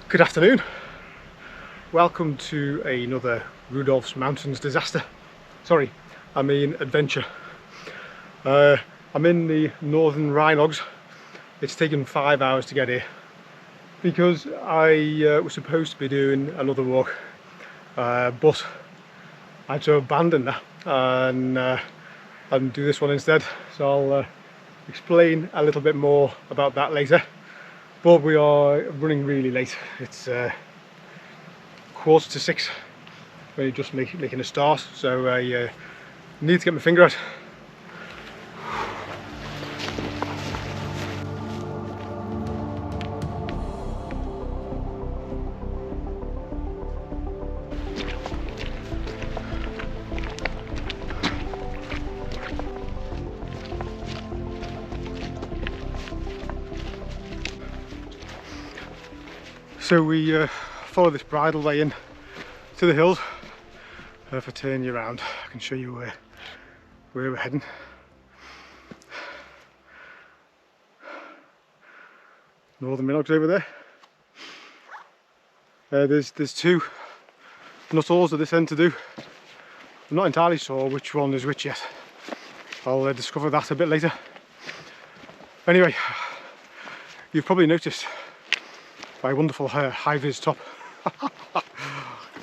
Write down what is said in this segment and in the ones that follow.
Good afternoon. Welcome to another Rudolph's Mountains disaster. Sorry, I mean adventure. I'm in the Northern Rhinogs. It's taken 5 hours to get here because I was supposed to be doing another walk, but I had to abandon that and do this one instead. So I'll explain a little bit more about that later. But we are running really late. It's 5:45. We're just making a start, so I need to get my finger out. So we follow this bridleway in to the hills. If I turn you around, I can show you where we're heading. Northern Rhinogs over there. There's two Nuttalls at this end to do. I'm not entirely sure which one is which yet. I'll discover that a bit later. Anyway, you've probably noticed my wonderful high-vis top.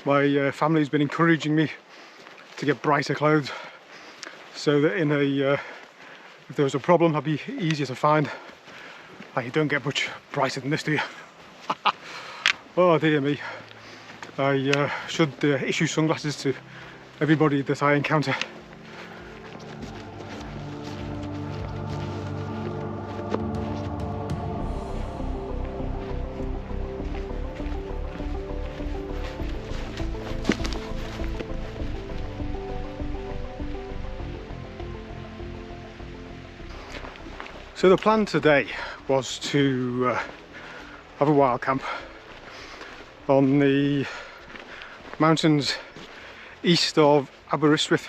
My family's been encouraging me to get brighter clothes so that if there was a problem I'd be easier to find. You don't get much brighter than this, do you? Oh dear me. I should issue sunglasses to everybody that I encounter. So the plan today was to have a wild camp on the mountains east of Aberystwyth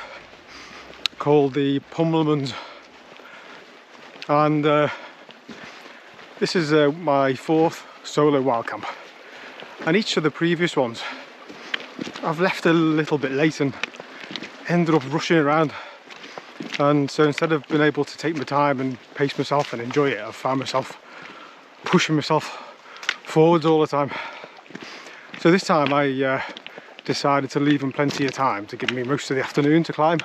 called the Pumlumons, and this is my fourth solo wild camp, and each of the previous ones I've left a little bit late and ended up rushing around. And so instead of being able to take my time and pace myself and enjoy it, I've found myself pushing myself forwards all the time. So this time I decided to leave them plenty of time to give me most of the afternoon to climb.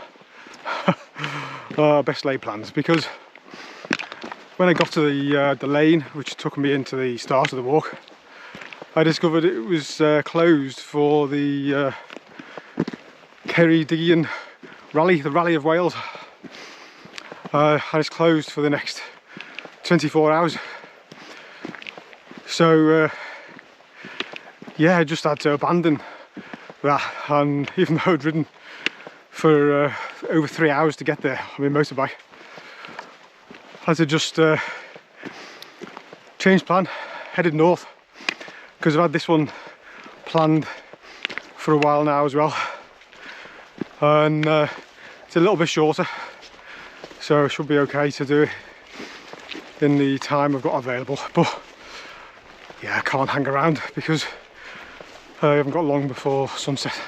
Best laid plans, because when I got to the lane which took me into the start of the walk, I discovered it was closed for the Ceredigion rally, the Rally of Wales. And it's closed for the next 24 hours. So yeah, I just had to abandon that, and even though I'd ridden for over 3 hours to get there on my motorbike, I had to just change plan, headed north, because I've had this one planned for a while now as well, and it's a little bit shorter, so it should be okay to do it in the time I've got available. But yeah, I can't hang around because I haven't got long before sunset.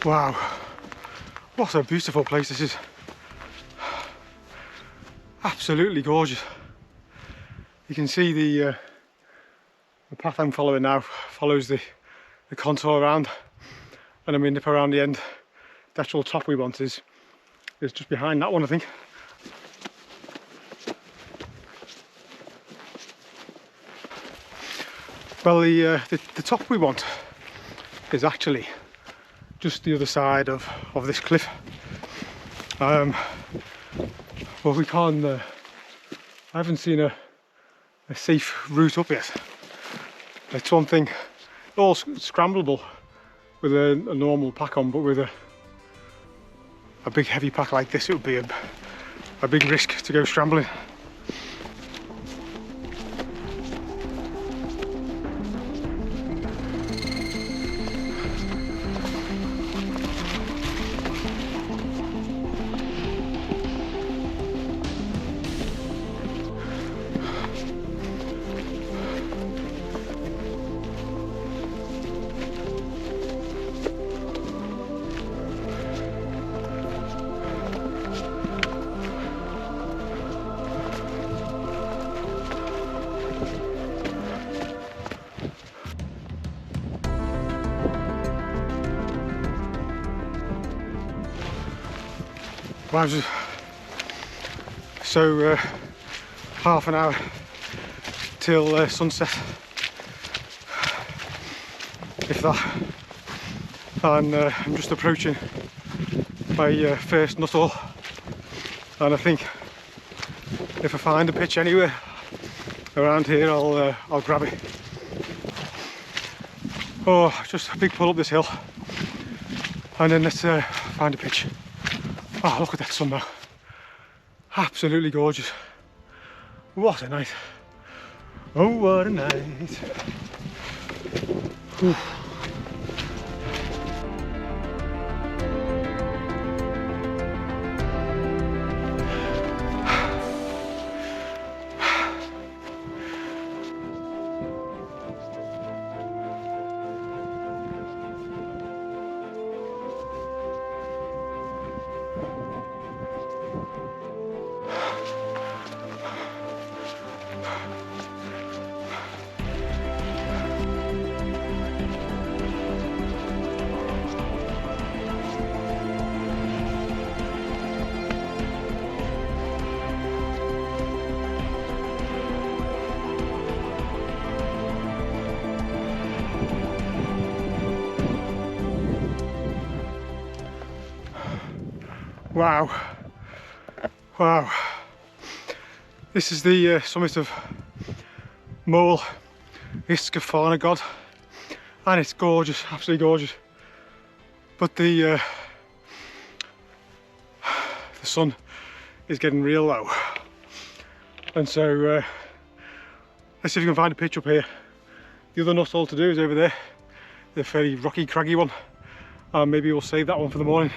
Wow, what a beautiful place this is. Absolutely gorgeous. You can see the path I'm following now follows the contour around, and I mean up around the end. The actual top we want is just behind that one, I think. Well, the top we want is actually just the other side of this cliff. Well, we can't. I haven't seen a safe route up yet. It's one thing, all scrambleable with a normal pack on, but with a big heavy pack like this, it would be a big risk to go scrambling. Wow, so half an hour till sunset, if that, and I'm just approaching my first Nuttall, and I think if I find a pitch anywhere around here, I'll grab it. Oh, just a big pull up this hill, and then let's find a pitch. Oh, look at that sun now. Absolutely gorgeous. What a night. Oh, what a night. Whew. Wow, wow. This is the summit of Moel, Ysgyfarnogod, and it's gorgeous, absolutely gorgeous. But the sun is getting real low, and so let's see if we can find a pitch up here. The other Nuttall to do is over there, the fairly rocky, craggy one, and maybe we'll save that one for the morning.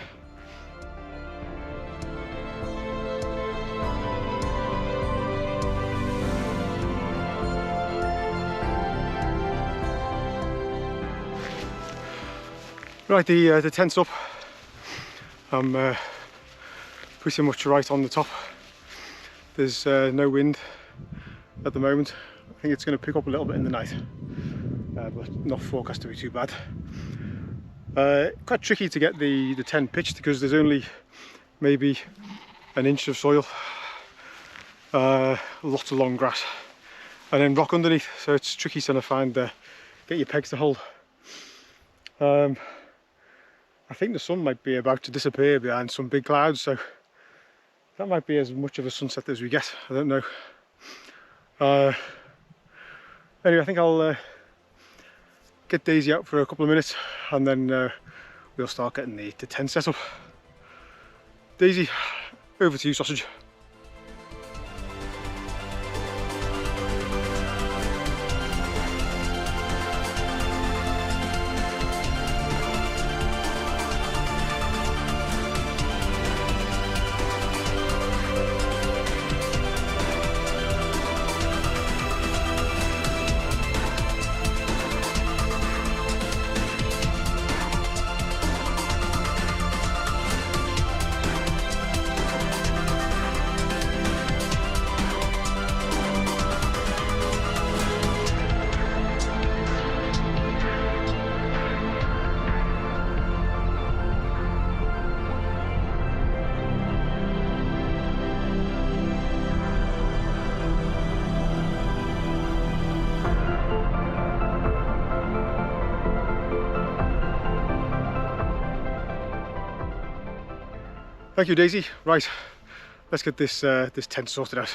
Right, the tent's up. I'm pretty much right on the top. There's no wind at the moment. I think it's going to pick up a little bit in the night, but not forecast to be too bad. Quite tricky to get the tent pitched because there's only maybe an inch of soil, lots of long grass, and then rock underneath, so it's tricky trying to find get your pegs to hold. I think the sun might be about to disappear behind some big clouds, so that might be as much of a sunset as we get. I don't know. Anyway, I think I'll get Daisy out for a couple of minutes, and then we'll start getting the tent set up. Daisy, over to you, sausage. Thank you, Daisy. Right, let's get this this tent sorted out.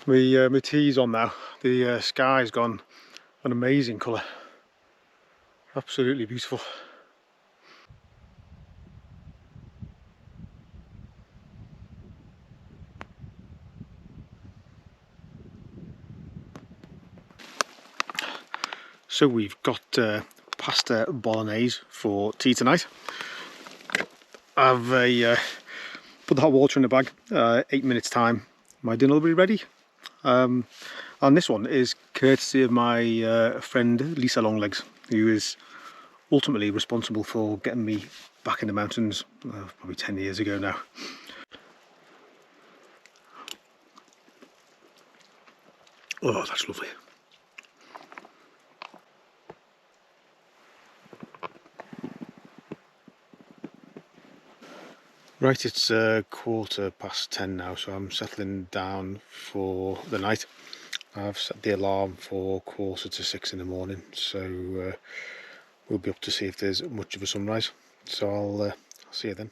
My tea's on now. The sky's gone an amazing colour. Absolutely beautiful. So we've got pasta bolognese for tea tonight. I've put the hot water in the bag. 8 minutes time, my dinner will be ready. And this one is courtesy of my friend Lisa Longlegs, who is ultimately responsible for getting me back in the mountains probably 10 years ago now. Oh, that's lovely. Right, it's 10:15 now, so I'm settling down for the night. I've set the alarm for 5:45 in the morning, so we'll be up to see if there's much of a sunrise. So I'll see you then.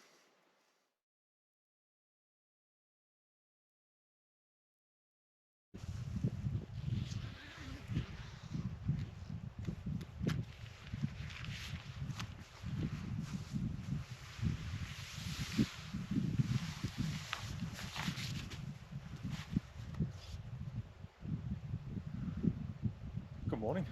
Good morning.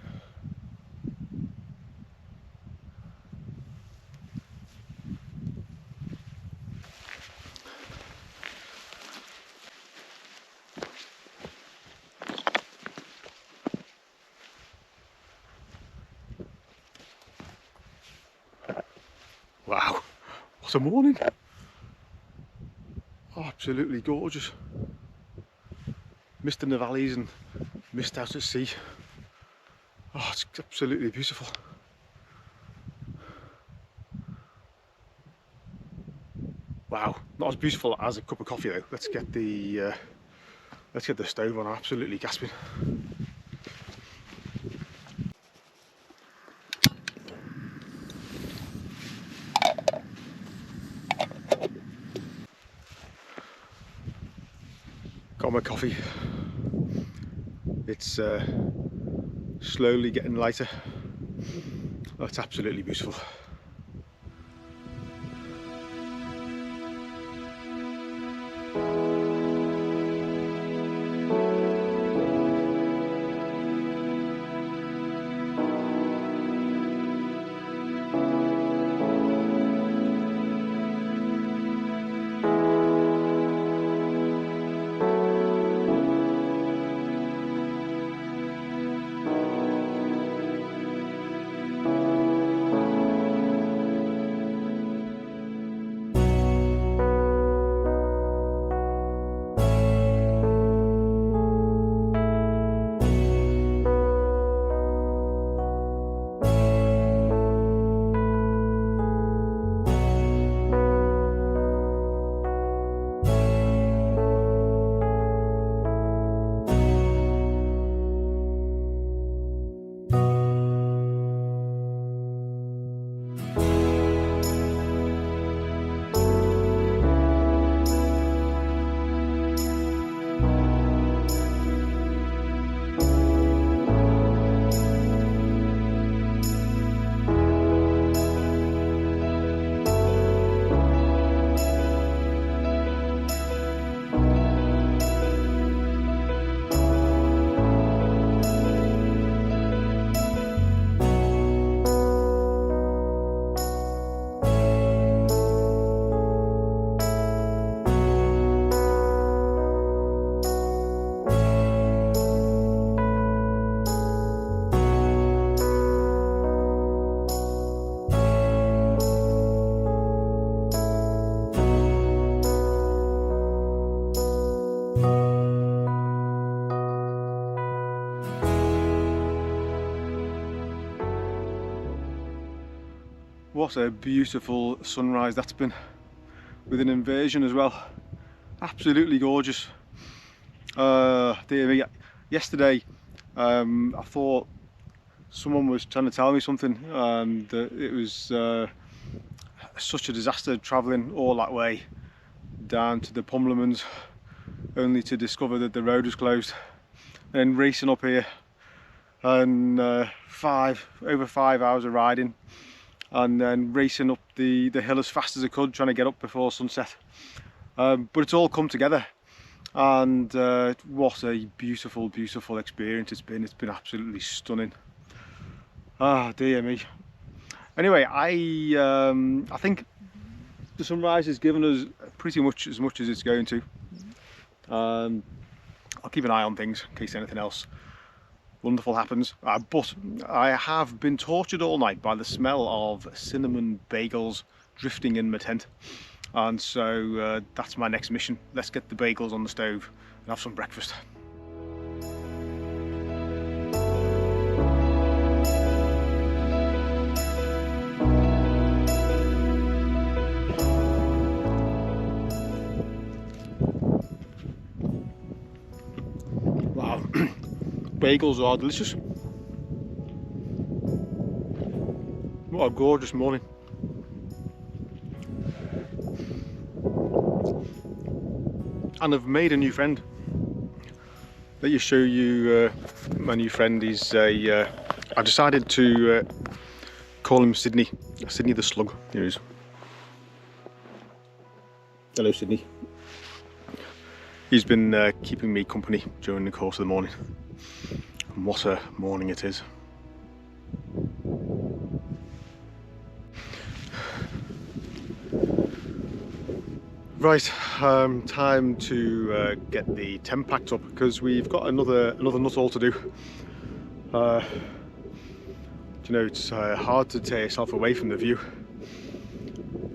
Wow, what a morning! Oh, absolutely gorgeous. Mist in the valleys and mist out at sea. Oh, it's absolutely beautiful. Wow, not as beautiful as a cup of coffee though. Let's get the stove on. I'm absolutely gasping. Got my coffee. It's slowly getting lighter. Oh, it's absolutely beautiful. what a beautiful sunrise that's been, with an inversion as well. Absolutely gorgeous. Dear me, yesterday I thought someone was trying to tell me something, and it was such a disaster travelling all that way down to the Pumlumons, only to discover that the road was closed, and then racing up here, and over 5 hours of riding, and then racing up the hill as fast as I could, trying to get up before sunset. But it's all come together, and what a beautiful, beautiful experience it's been. It's been absolutely stunning. Ah, dear me. Anyway, I think the sunrise has given us pretty much as it's going to. I'll keep an eye on things in case anything else wonderful happens, but I have been tortured all night by the smell of cinnamon bagels drifting in my tent, and so that's my next mission. Let's get the bagels on the stove and have some breakfast. Wow, bagels are delicious. What a gorgeous morning. And I've made a new friend. Let me show you my new friend. He's I decided to call him Sydney. Sydney the Slug. Here he is. Hello, Sydney. He's been keeping me company during the course of the morning. And what a morning it is. Right, time to get the tent packed up, because we've got another Nuttall to do. You know, it's hard to tear yourself away from the view.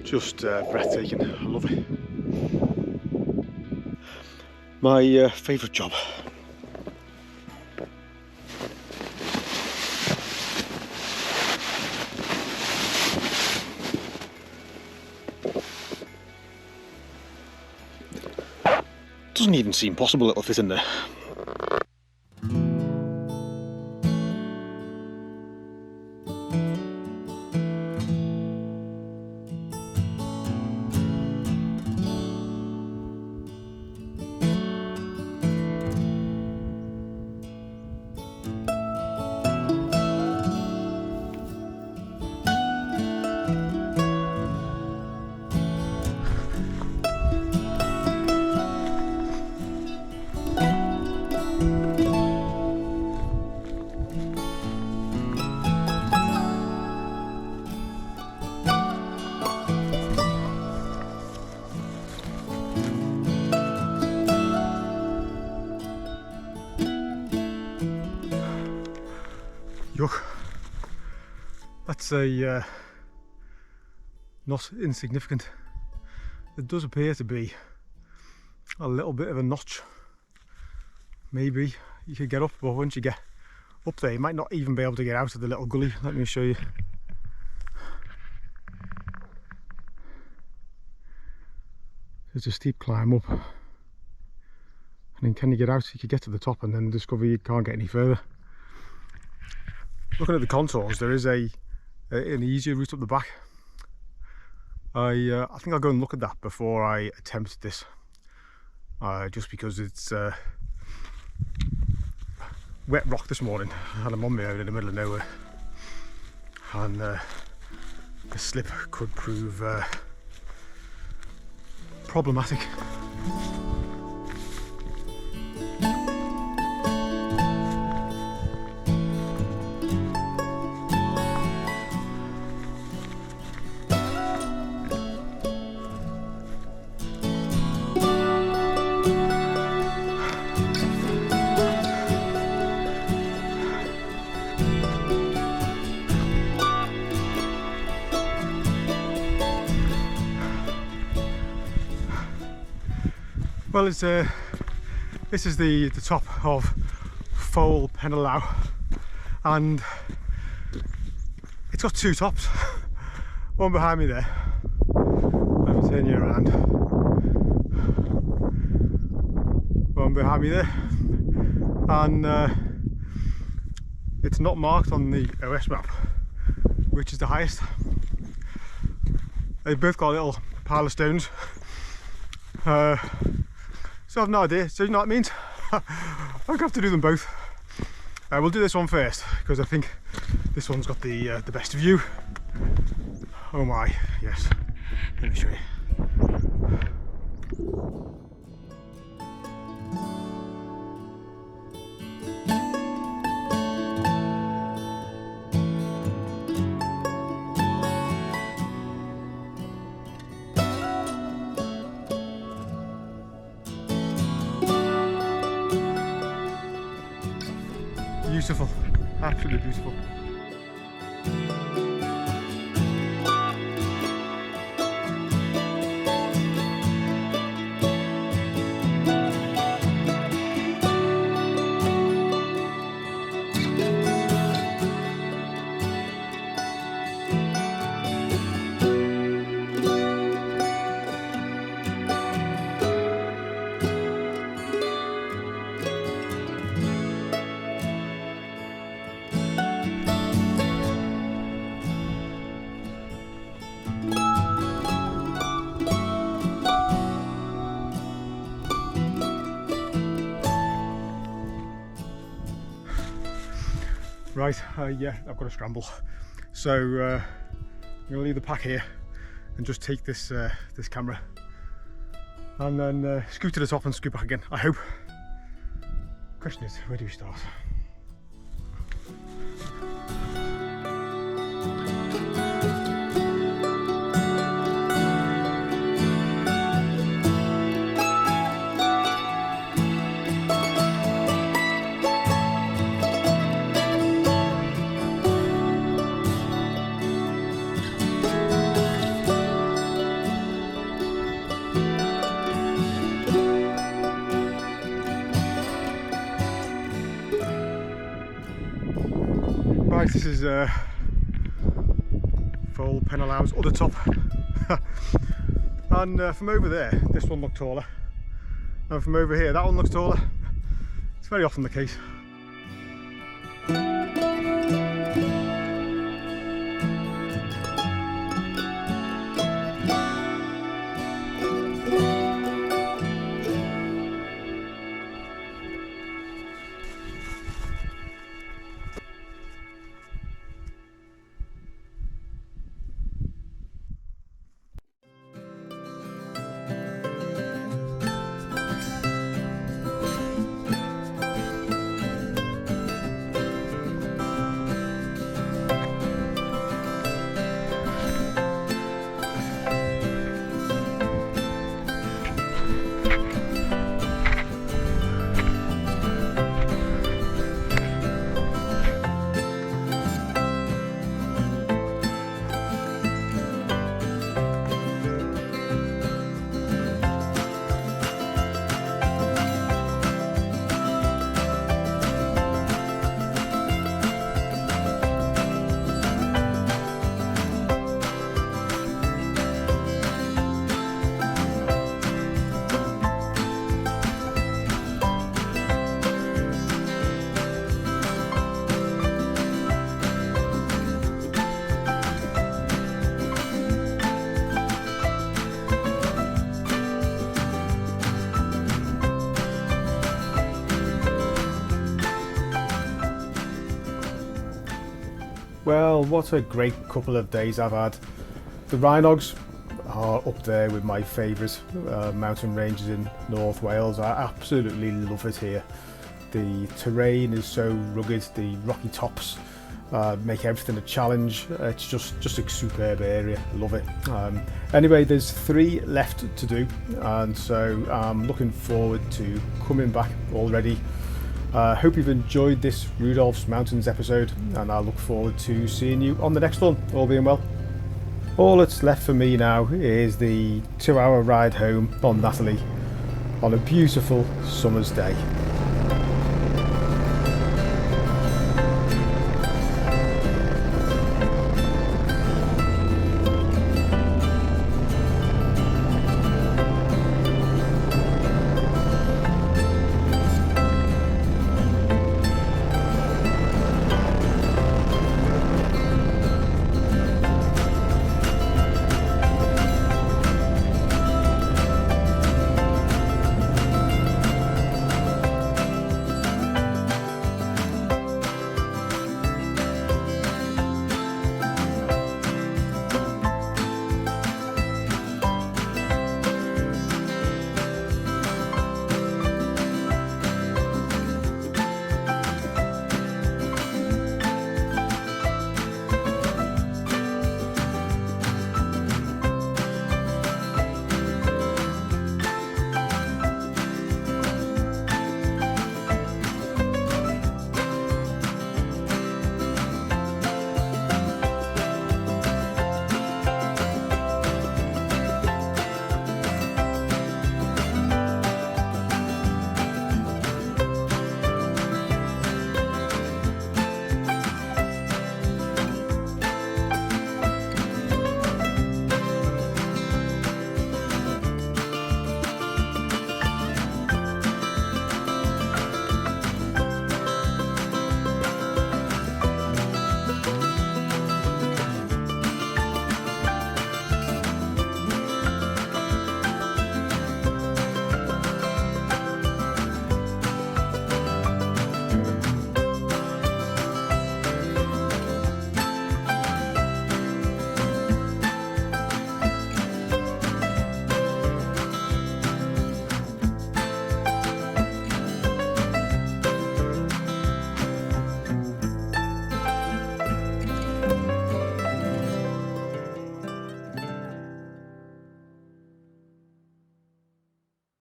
Just breathtaking. I love it. My favourite job. Doesn't even seem possible it'll fit in there. Yuck. That's a not insignificant. It does appear to be a little bit of a notch. Maybe you could get up, but once you get up there you might not even be able to get out of the little gully. Let me show you. It's a steep climb up, and then can you get out? You could get to the top and then discover you can't get any further. Looking at the contours, there is an easier route up the back. I think I'll go and look at that before I attempt this, just because it's wet rock this morning and I'm on my own in the middle of nowhere, and the slip could prove problematic. Well, this is the top of Foel Penolau, and it's got two tops. One behind me there. Let me turn you around. One behind me there. And it's not marked on the OS map, which is the highest. They've both got a little pile of stones. So I've no idea. So you know what it means? I'm gonna have to do them both. We'll do this one first because I think this one's got the best view. Oh my, yes. Let me show you. Beautiful, absolutely beautiful. Right, yeah, I've got to scramble. So I'm going to leave the pack here and just take this this camera and then scoot to the top and scoot back again, I hope. Question is, where do we start? Right, this is Foel Penelau's other top. And from over there, this one looked taller. And from over here, that one looks taller. It's very often the case. Well, what a great couple of days I've had. The Rhinogs are up there with my favourite mountain ranges in North Wales. I absolutely love it here. The terrain is so rugged, the rocky tops make everything a challenge. It's just a superb area, love it. Anyway, there's 3 left to do, and so I'm looking forward to coming back already. Hope you've enjoyed this Rudolph's Mountains episode, and I look forward to seeing you on the next one, all being well. All that's left for me now is the 2-hour ride home on Nuttalls on a beautiful summer's day.